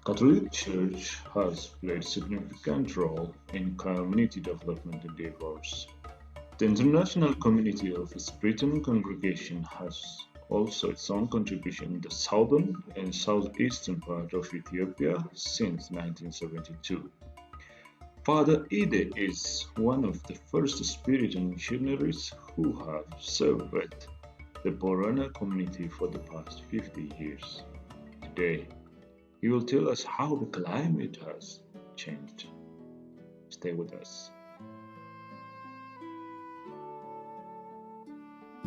Catholic Church has played significant role in community development endeavors. The international community of Spiritan congregation has also its own contribution in the southern and southeastern part of Ethiopia since 1972. Father Ide is one of the first Spiritan missionaries who have served the Borana community for the past 50 years. Today, he will tell us how the climate has changed. Stay with us.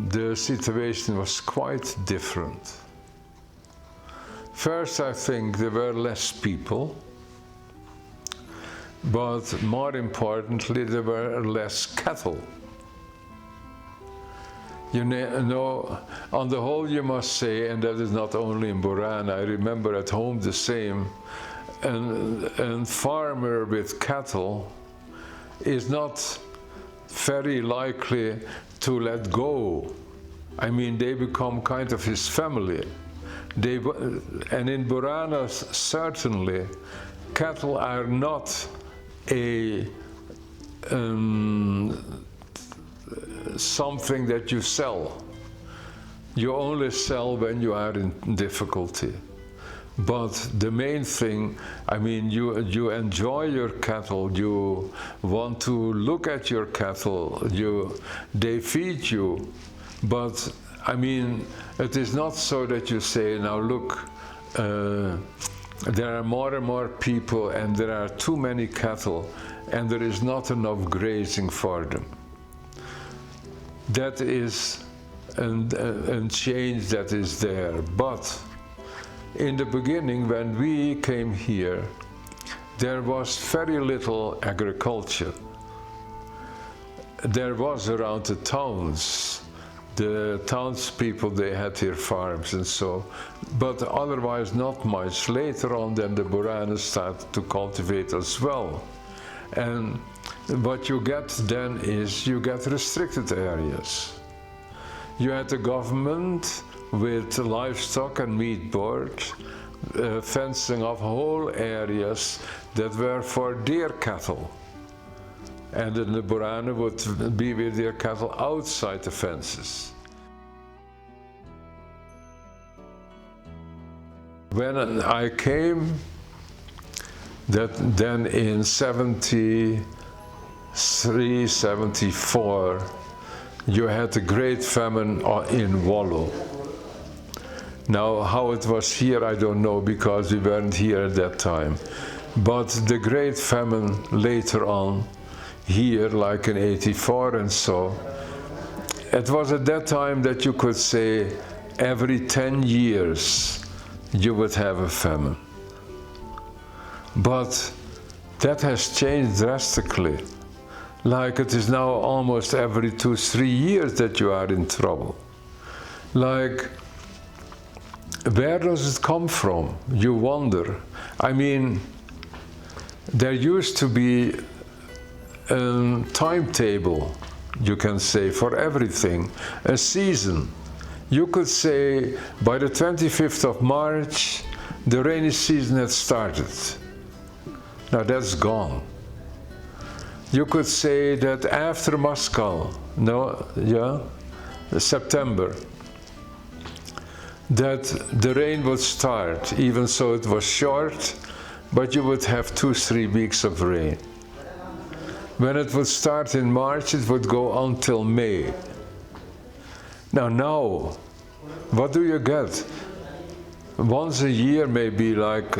The situation was quite different. First, I think there were less people, but more importantly, there were less cattle. You know, on the whole, you must say, and that is not only in Borana, I remember at home the same, and farmer with cattle is not very likely to let go. I mean, they become kind of his family. And in Borana, certainly, cattle are not something that you sell. You only sell when you are in difficulty. But the main thing, I mean, you enjoy your cattle, you want to look at your cattle, they feed you. But I mean, it is not so that you say, now look, there are more and more people and there are too many cattle and there is not enough grazing for them. That is a change that is there. But in the beginning, when we came here, there was very little agriculture. There was around the towns. The townspeople, they had their farms and so, but otherwise not much. Later on, then the Borana started to cultivate as well. And what you get then is you get restricted areas. You had the government with livestock and meat board, fencing off whole areas that were for their cattle. And then the Borana would be with their cattle outside the fences. When I came, then in 73, 74, you had a great famine in Wallo. Now, how it was here, I don't know, because we weren't here at that time. But the great famine later on, here, like in 84 and so, it was at that time that you could say every 10 years you would have a famine. But that has changed drastically. Like it is now almost every 2-3 years that you are in trouble. Like, where does it come from? You wonder. I mean, there used to be a timetable, you can say, for everything, a season. You could say by the 25th of March, the rainy season had started. Now that's gone. You could say that after Moscow, September, that the rain would start, even so it was short, but you would have 2-3 weeks of rain. When it would start in March, it would go until May. Now, what do you get? Once a year, maybe like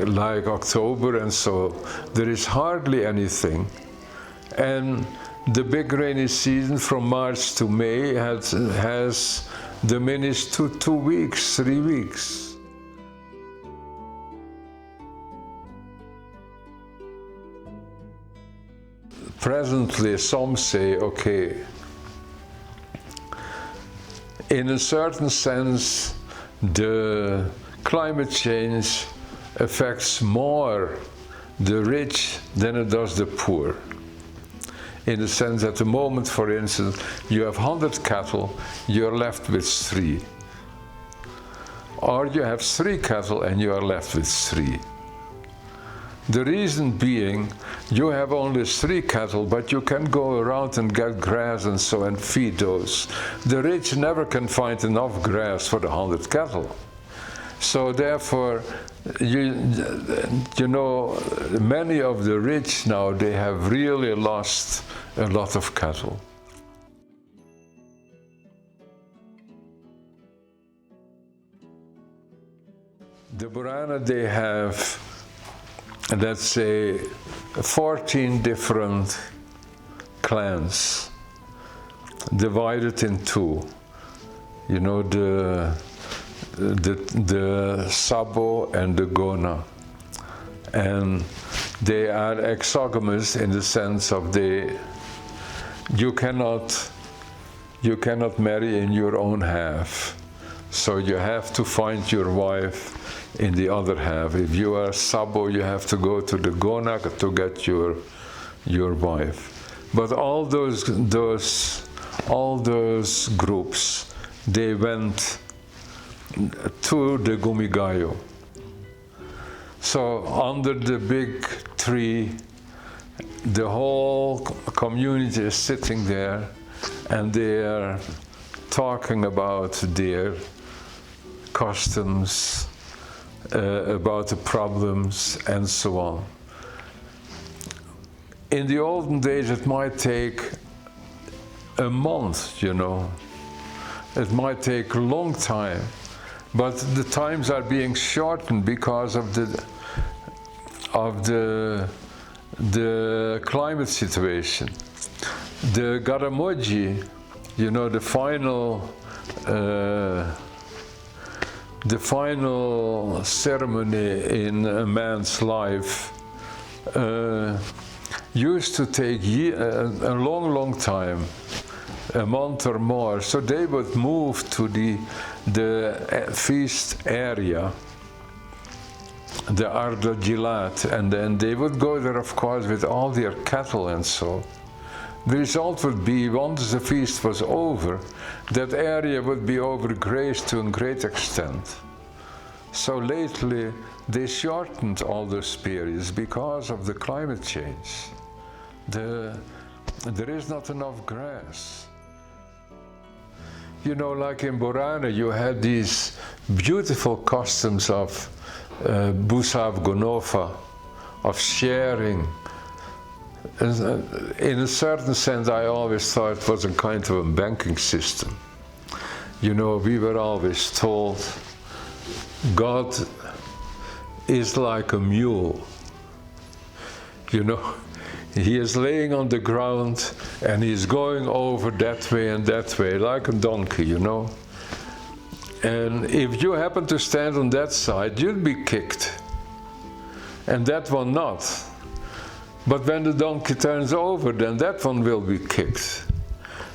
October and so, there is hardly anything. And the big rainy season from March to May has diminished to 2 weeks, 3 weeks. Presently, some say, okay, in a certain sense, the climate change affects more the rich than it does the poor. In the sense that at the moment, for instance, you have 100 cattle, you're left with 3. Or you have 3 cattle and you are left with 3. The reason being, you have only 3 cattle, but you can go around and get grass and so and feed those. The rich never can find enough grass for the 100 cattle. So therefore, you know, many of the rich now, they have really lost a lot of cattle. The Borana, they have, let's say, 14 different clans divided in 2. You know, the Sabo and the Gona, and they are exogamous in the sense of you cannot marry in your own half, so you have to find your wife in the other half. If you are Sabo, you have to go to the Gona to get your wife. But all those groups, they went to the Gumigayo. So under the big tree, the whole community is sitting there, and they are talking about their customs, about the problems, and so on. In the olden days, it might take a month, you know. It might take a long time, but the times are being shortened because of the climate situation. The Garamoji, you know, the final ceremony in a man's life used to take a long time, a month or more. So they would move to the feast area, the Arda Jilat, and then they would go there, of course, with all their cattle and so. The result would be, once the feast was over, that area would be overgrazed to a great extent. So lately, they shortened all those periods because of the climate change. There is not enough grass. You know, like in Borana, you had these beautiful customs of Busav Gonofa, of sharing. In a certain sense, I always thought it was a kind of a banking system. You know, we were always told, God is like a mule. You know, he is laying on the ground and he's going over that way and that way, like a donkey, you know. And if you happen to stand on that side, you'll be kicked, and that one not. But when the donkey turns over, then that one will be kicked.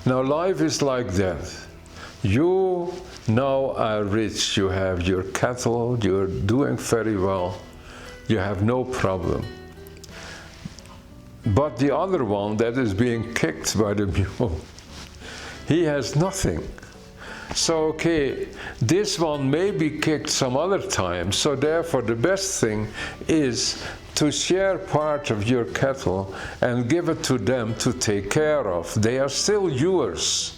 Now life is like that. You now are rich, you have your cattle, you're doing very well, you have no problem. But the other one that is being kicked by the mule, he has nothing. So, okay, this one may be kicked some other time, so therefore the best thing is to share part of your cattle and give it to them to take care of. They are still yours,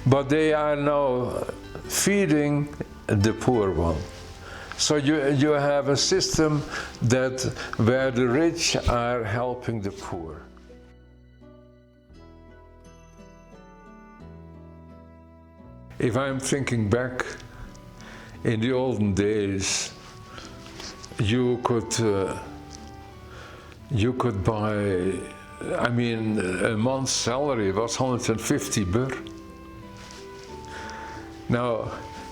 but they are now feeding the poor one. So you have a system where the rich are helping the poor. If I'm thinking back, in the olden days, you could buy, I mean, a month's salary was 150 birr. Now,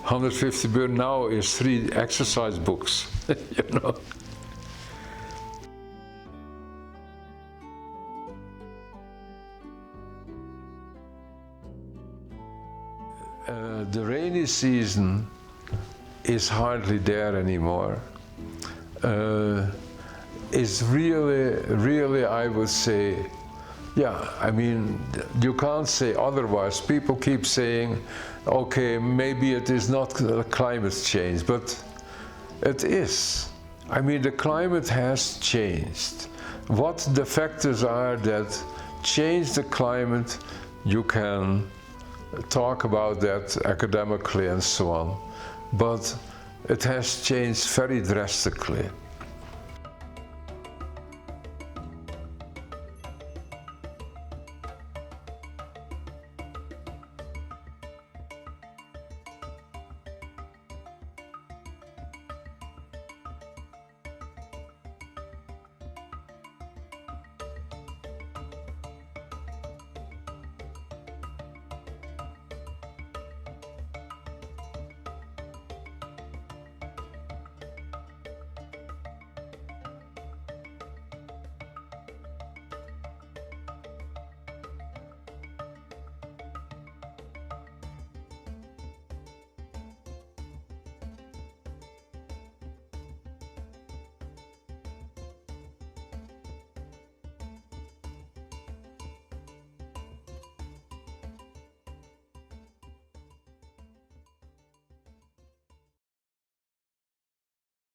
150 birr now is 3 exercise books, you know. The rainy season is hardly there anymore. It's really, I would say, yeah, I mean, you can't say otherwise. People keep saying, okay, maybe it is not climate change, but it is. I mean, the climate has changed. What the factors are that change the climate, you can talk about that academically and so on, but it has changed very drastically.